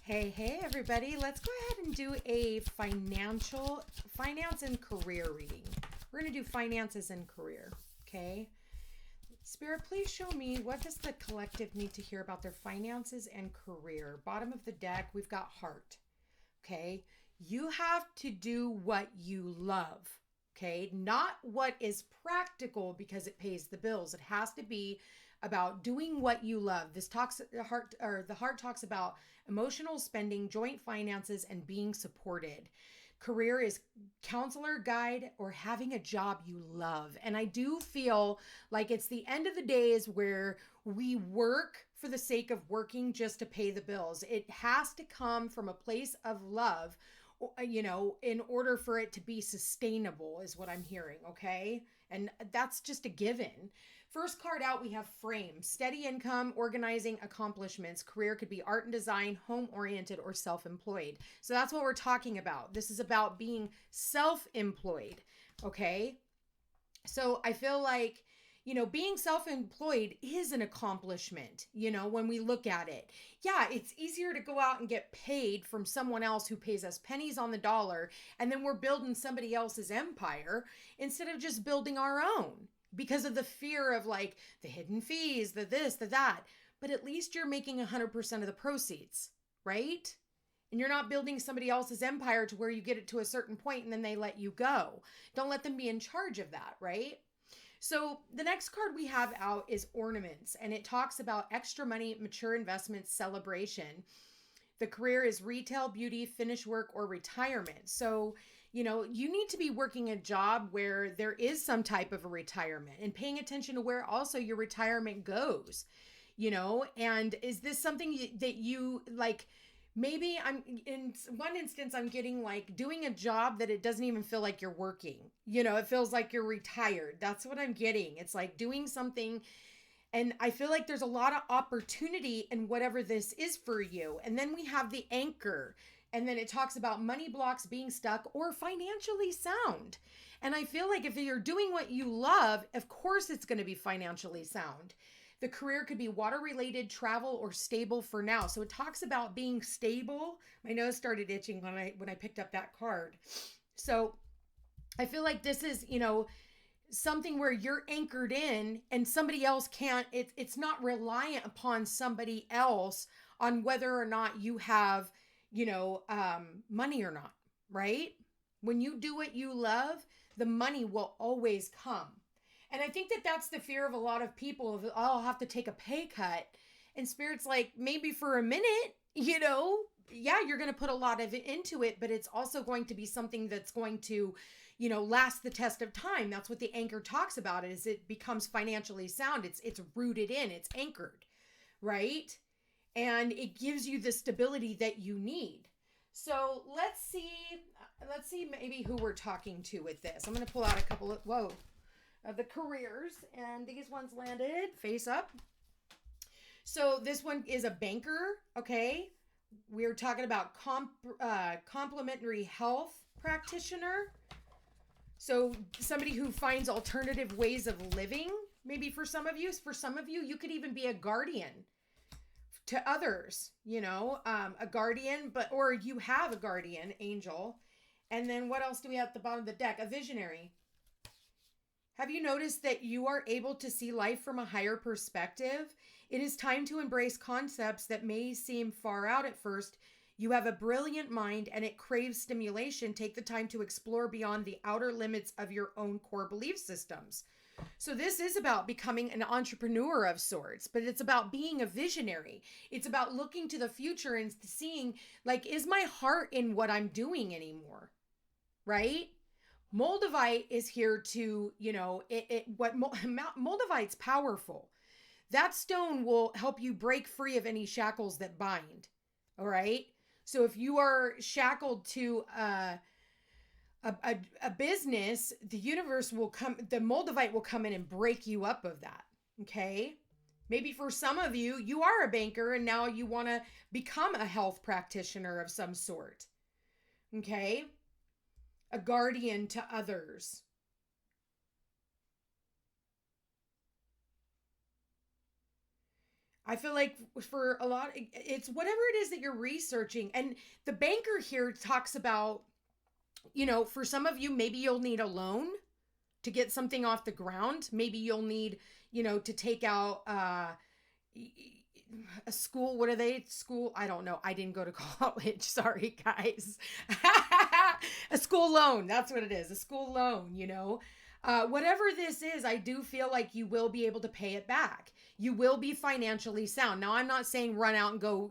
Hey, everybody. Let's go ahead and do a finance and career reading. We're going to do finances and career, okay? Spirit, please show me, what does the collective need to hear about their finances and career? Bottom of the deck, we've got heart, okay? You have to do what you love, okay? Not what is practical because it pays the bills. It has to be about doing what you love. The heart talks about emotional spending, joint finances, and being supported. Career is counselor, guide, or having a job you love. And I do feel like it's the end of the days where we work for the sake of working just to pay the bills. It has to come from a place of love, in order for it to be sustainable, is what I'm hearing, okay? And that's just a given. First card out, we have frame, steady income, organizing, accomplishments. Career could be art and design, home-oriented, or self-employed. So that's what we're talking about. This is about being self-employed, okay? So I feel like, being self-employed is an accomplishment, when we look at it. Yeah, it's easier to go out and get paid from someone else who pays us pennies on the dollar, and then we're building somebody else's empire instead of just building our own, because of the fear of like the hidden fees, the this, the that. But at least you're making 100% of the proceeds, right? And you're not building somebody else's empire to where you get it to a certain point and then they let you go. Don't let them be in charge of that, right? So the next card we have out is ornaments, and it talks about extra money, mature investments, celebration. The career is retail, beauty, finish work, or retirement. So, you need to be working a job where there is some type of a retirement and paying attention to where also your retirement goes, and is this something that you like? Maybe in one instance, I'm getting like doing a job that it doesn't even feel like you're working. It feels like you're retired. That's what I'm getting. It's like doing something. And I feel like there's a lot of opportunity in whatever this is for you. And then we have the anchor. And then it talks about money blocks, being stuck, or financially sound. And I feel like if you're doing what you love, of course it's going to be financially sound. The career could be water related, travel, or stable for now. So it talks about being stable. My nose started itching when I picked up that card. So I feel like this is, something where you're anchored in and somebody else can't, it's not reliant upon somebody else on whether or not you have, money or not, right? When you do what you love, the money will always come. And I think that that's the fear of a lot of people of, I'll have to take a pay cut. And Spirit's like, maybe for a minute, yeah, you're going to put a lot of it into it, but it's also going to be something that's going to, last the test of time. That's what the anchor talks about, is it becomes financially sound. It's rooted in, it's anchored, right? And it gives you the stability that you need. So let's see maybe who we're talking to with this. I'm going to pull out a couple of the careers, and these ones landed face up. So this one is a banker, okay? We're talking about complementary health practitioner. So somebody who finds alternative ways of living, maybe for some of you. For some of you, you could even be a guardian to others, a guardian, or you have a guardian angel. And then what else do we have at the bottom of the deck? A visionary. Have you noticed that you are able to see life from a higher perspective? It is time to embrace concepts that may seem far out at first. You have a brilliant mind and it craves stimulation. Take the time to explore beyond the outer limits of your own core belief systems. So this is about becoming an entrepreneur of sorts, but it's about being a visionary. It's about looking to the future and seeing, like, is my heart in what I'm doing anymore? Right? Moldavite is here to, Moldavite's powerful. That stone will help you break free of any shackles that bind. All right. So if you are shackled to a business, the universe will come, the Moldavite will come in and break you up of that. Okay. Maybe for some of you, you are a banker and now you want to become a health practitioner of some sort. Okay. A guardian to others. I feel like for a lot, it's whatever it is that you're researching. And the banker here talks about, for some of you, maybe you'll need a loan to get something off the ground. Maybe you'll need, to take out a school. What are they? School? I don't know. I didn't go to college. Sorry, guys. A school loan. That's what it is. A school loan, whatever this is, I do feel like you will be able to pay it back. You will be financially sound. Now, I'm not saying run out and go,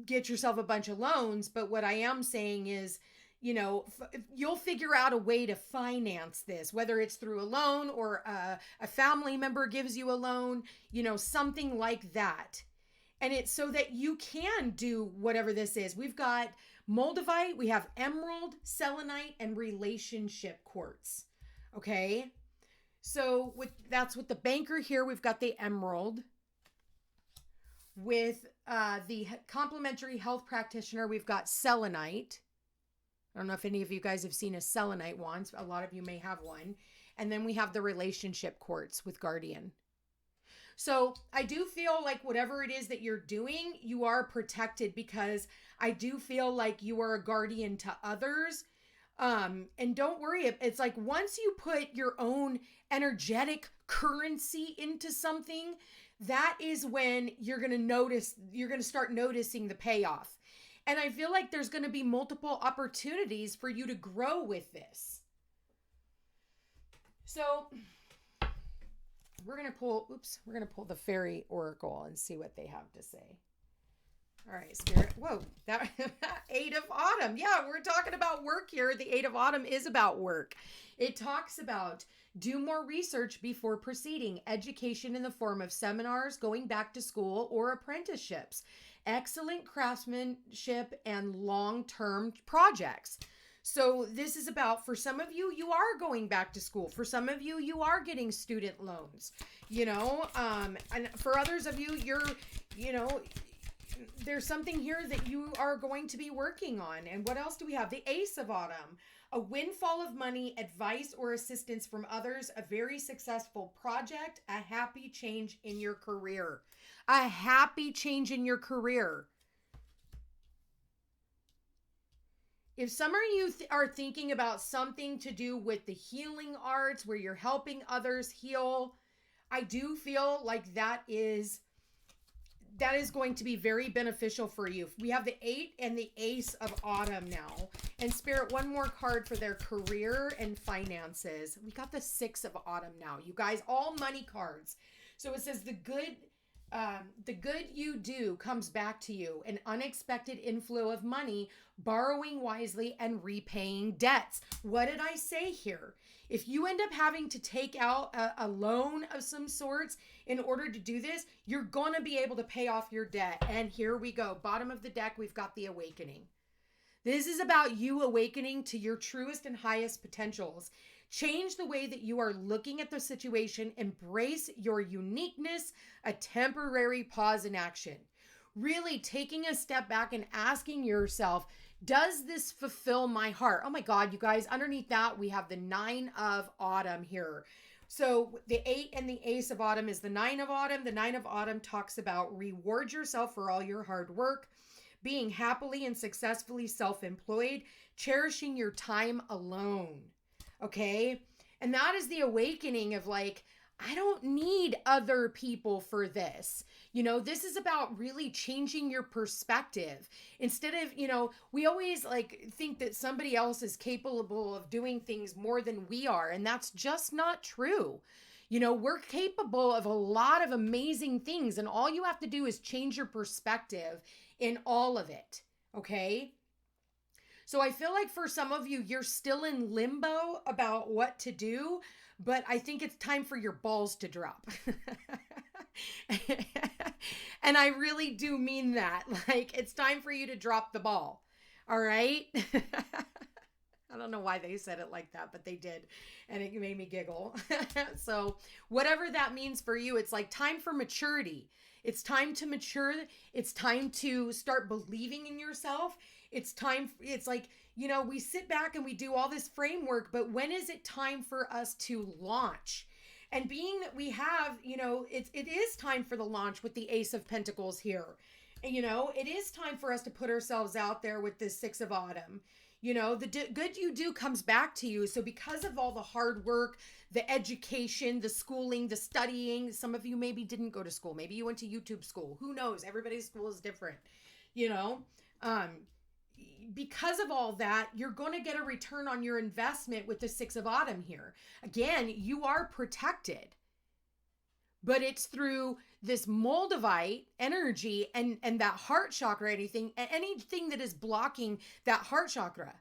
get yourself a bunch of loans. But what I am saying is, you'll figure out a way to finance this, whether it's through a loan or a family member gives you a loan, something like that. And it's so that you can do whatever this is. We've got moldavite, we have emerald, selenite, and relationship quartz. Okay. So that's with the banker here. We've got the emerald. With the complementary health practitioner, we've got selenite. I don't know if any of you guys have seen a selenite wand. A lot of you may have one. And then we have the relationship quartz with guardian. So I do feel like whatever it is that you're doing, you are protected, because I do feel like you are a guardian to others. And don't worry. It's like once you put your own energetic currency into something, that is when you're going to start noticing the payoff. And I feel like there's going to be multiple opportunities for you to grow with this. So we're going to pull the fairy oracle and see what they have to say. All right, Spirit. Whoa, that Eight of Autumn. Yeah, we're talking about work here. The Eight of Autumn is about work. It talks about do more research before proceeding. Education in the form of seminars, going back to school, or apprenticeships. Excellent craftsmanship and long-term projects. So this is about, for some of you, you are going back to school. For some of you, you are getting student loans, and for others of you, there's something here that you are going to be working on. And what else do we have? The Ace of Autumn, a windfall of money, advice or assistance from others, a very successful project, a happy change in your career. A happy change in your career. If some of you are thinking about something to do with the healing arts, where you're helping others heal, I do feel like that is going to be very beneficial for you. We have the 8 and the Ace of Autumn now. And Spirit, one more card for their career and finances. We got the 6 of Autumn now. You guys, all money cards. So it says the good you do comes back to you. An unexpected inflow of money, borrowing wisely and repaying debts. What did I say here? If you end up having to take out a loan of some sorts in order to do this, you're going to be able to pay off your debt. And here we go. Bottom of the deck, we've got the awakening. This is about you awakening to your truest and highest potentials. Change the way that you are looking at the situation. Embrace your uniqueness, a temporary pause in action. Really taking a step back and asking yourself, does this fulfill my heart? Oh my God, you guys, underneath that, we have the 9 of Autumn here. So the 8 and the Ace of Autumn is the 9 of Autumn. The 9 of Autumn talks about reward yourself for all your hard work, being happily and successfully self-employed, cherishing your time alone. Okay. And that is the awakening of like, I don't need other people for this. This is about really changing your perspective. Instead of, we always think that somebody else is capable of doing things more than we are. And that's just not true. We're capable of a lot of amazing things. And all you have to do is change your perspective in all of it. Okay. So I feel like for some of you, you're still in limbo about what to do, but I think it's time for your balls to drop. And I really do mean that. It's time for you to drop the ball. All right? I don't know why they said it like that, but they did. And it made me giggle. So whatever that means for you, it's like time for maturity. It's time to mature. It's time to start believing in yourself. It's like, we sit back and we do all this framework, but when is it time for us to launch? And being that we have, it is time for the launch with the Ace of Pentacles here. And, it is time for us to put ourselves out there with this Six of Autumn. The good you do comes back to you. So because of all the hard work, the education, the schooling, the studying, some of you maybe didn't go to school. Maybe you went to YouTube school. Who knows? Everybody's school is different, because of all that, you're going to get a return on your investment with the Six of Autumn here. Again, you are protected, but it's through this Moldavite energy and that heart chakra, anything that is blocking that heart chakra.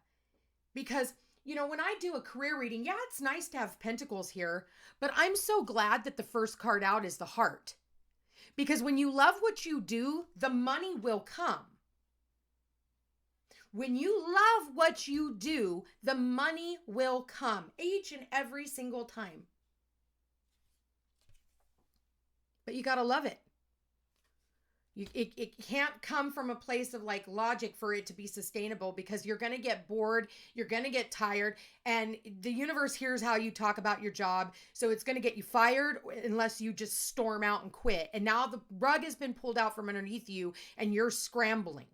Because, when I do a career reading, yeah, it's nice to have pentacles here, but I'm so glad that the first card out is the heart. Because when you love what you do, the money will come. When you love what you do, the money will come each and every single time. But you got to love it. It can't come from a place of like logic for it to be sustainable, because you're going to get bored. You're going to get tired, and the universe hears how you talk about your job. So it's going to get you fired unless you just storm out and quit. And now the rug has been pulled out from underneath you and you're scrambling.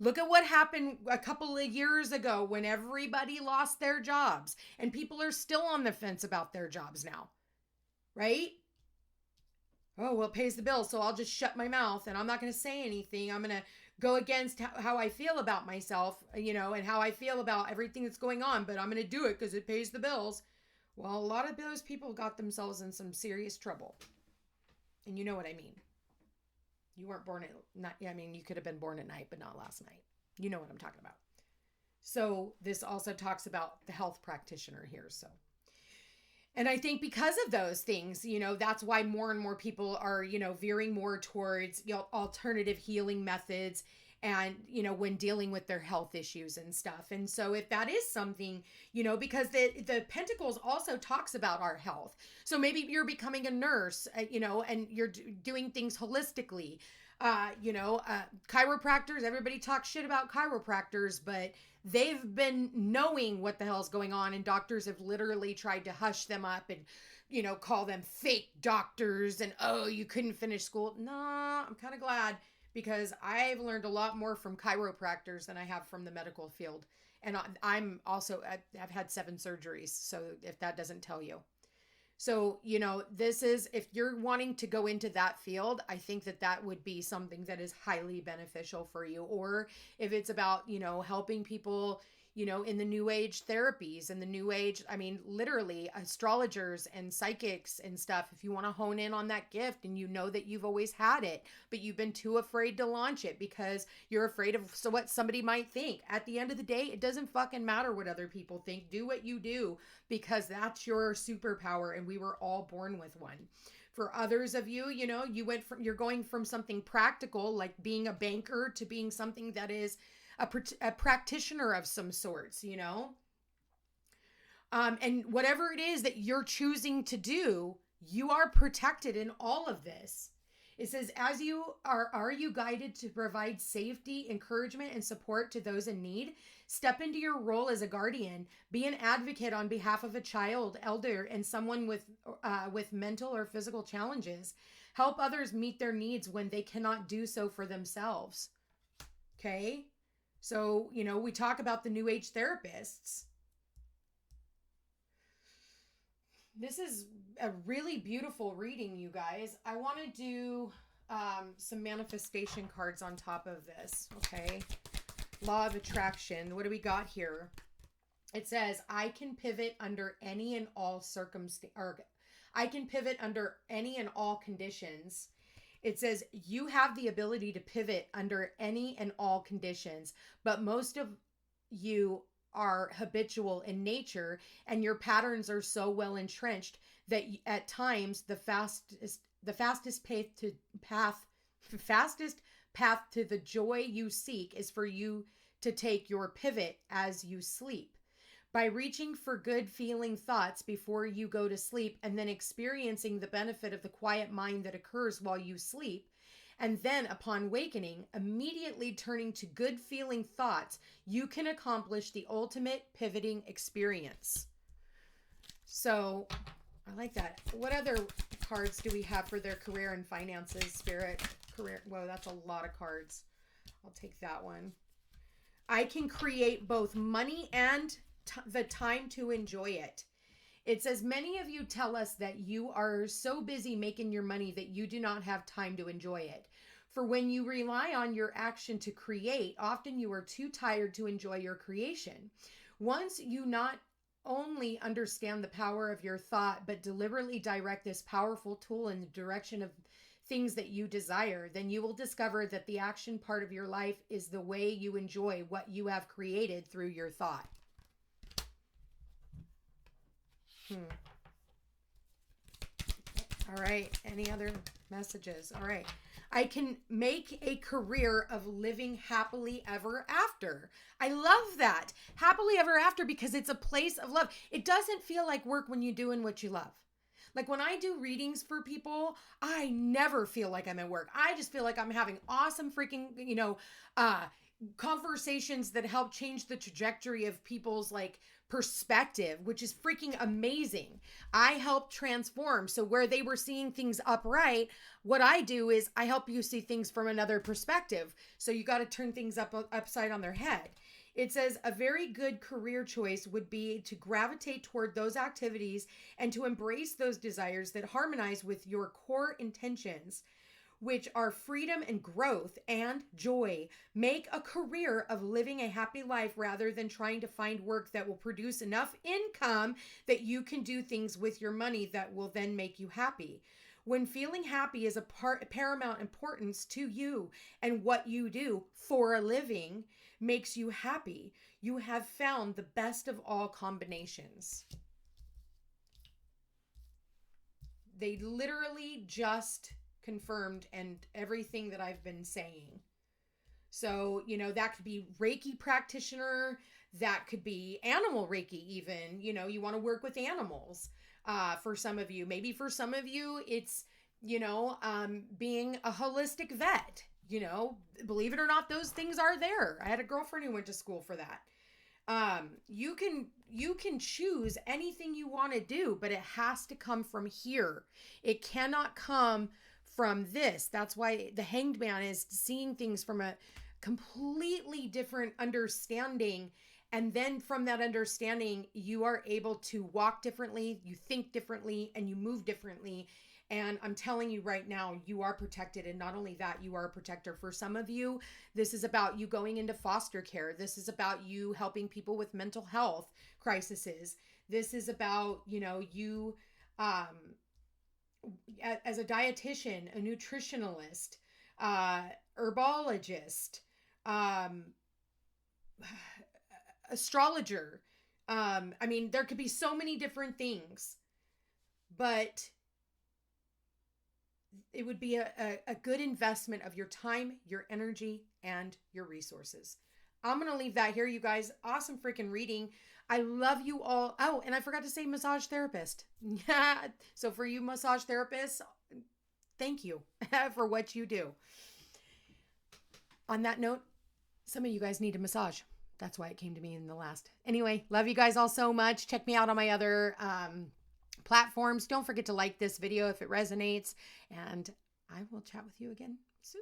Look at what happened a couple of years ago when everybody lost their jobs, and people are still on the fence about their jobs now, right? Oh, well, it pays the bill, so I'll just shut my mouth and I'm not going to say anything. I'm going to go against how I feel about myself, and how I feel about everything that's going on, but I'm going to do it because it pays the bills. Well, a lot of those people got themselves in some serious trouble. And you know what I mean. You weren't born you could have been born at night, but not last night. You know what I'm talking about. So this also talks about the health practitioner here. And I think because of those things, that's why more and more people are, veering more towards, alternative healing methods and, when dealing with their health issues and stuff. And so if that is something, because the Pentacles also talks about our health. So maybe you're becoming a nurse, and you're doing things holistically. Chiropractors, everybody talks shit about chiropractors, but they've been knowing what the hell's going on, and doctors have literally tried to hush them up and, call them fake doctors and, oh, you couldn't finish school. Nah, I'm kind of glad, because I've learned a lot more from chiropractors than I have from the medical field. And I've had 7 surgeries. So if that doesn't tell you. So, this is, if you're wanting to go into that field, I think that would be something that is highly beneficial for you. Or if it's about, helping people, in the new age therapies and the new age, literally astrologers and psychics and stuff. If you want to hone in on that gift and that you've always had it, but you've been too afraid to launch it because you're afraid of what somebody might think. At the end of the day, it doesn't fucking matter what other people think. Do what you do, because that's your superpower, and we were all born with one. For others of you, you're going from something practical, like being a banker, to being something that is a practitioner of some sorts, and whatever it is that you're choosing to do, you are protected in all of this. It says, as you are you guided to provide safety, encouragement, and support to those in need? Step into your role as a guardian. Be an advocate on behalf of a child, elder, and someone with mental or physical challenges. Help others meet their needs when they cannot do so for themselves. Okay? So, we talk about the new age therapists. This is a really beautiful reading, you guys. I want to do some manifestation cards on top of this, okay? Law of attraction. What do we got here? It says, I can pivot under any and all I can pivot under any and all conditions. It says, you have the ability to pivot under any and all conditions, but most of you are habitual in nature, and your patterns are so well entrenched that at times the fastest path to the joy you seek is for you to take your pivot as you sleep. By reaching for good feeling thoughts before you go to sleep, and then experiencing the benefit of the quiet mind that occurs while you sleep, and then upon awakening, immediately turning to good feeling thoughts, you can accomplish the ultimate pivoting experience. So I like that. What other cards do we have for their career and finances, Spirit? Career. Whoa, that's a lot of cards. I'll take that one. I can create both money and the time to enjoy it. It says, many of you tell us that you are so busy making your money that you do not have time to enjoy it. For when you rely on your action to create, often you are too tired to enjoy your creation. Once you not only understand the power of your thought, but deliberately direct this powerful tool in the direction of things that you desire, then you will discover that the action part of your life is the way you enjoy what you have created through your thought. All right. Any other messages? All right. I can make a career of living happily ever after. I love that. Happily ever after, because it's a place of love. It doesn't feel like work when you're doing what you love. Like when I do readings for people, I never feel like I'm at work. I just feel like I'm having awesome freaking, conversations that help change the trajectory of people's like perspective, which is freaking amazing. I help transform. So where they were seeing things upright, what I do is I help you see things from another perspective. So you got to turn things upside on their head. It says a very good career choice would be to gravitate toward those activities and to embrace those desires that harmonize with your core intentions, which are freedom and growth and joy. Make a career of living a happy life rather than trying to find work that will produce enough income that you can do things with your money that will then make you happy. When feeling happy is a paramount importance to you and what you do for a living makes you happy, you have found the best of all combinations. They literally just confirmed and everything that I've been saying. So, that could be Reiki practitioner, that could be animal Reiki even, you want to work with animals. For some of you, maybe for some of you, it's, being a holistic vet, believe it or not, those things are there. I had a girlfriend who went to school for that. You can choose anything you want to do, but it has to come from here. It cannot come from this. That's why the Hanged Man is seeing things from a completely different understanding. And then from that understanding, you are able to walk differently, you think differently, and you move differently. And I'm telling you right now, you are protected. And not only that, you are a protector. For some of you, this is about you going into foster care. This is about you helping people with mental health crises. This is about, you as a dietitian, a nutritionalist, herbologist, astrologer. There could be so many different things, but it would be a good investment of your time, your energy, and your resources. I'm going to leave that here, you guys. Awesome freaking reading. I love you all. Oh, and I forgot to say massage therapist. Yeah. So for you massage therapists, thank you for what you do. On that note, some of you guys need a massage. That's why it came to me in the last. Anyway, love you guys all so much. Check me out on my other platforms. Don't forget to like this video if it resonates. And I will chat with you again soon.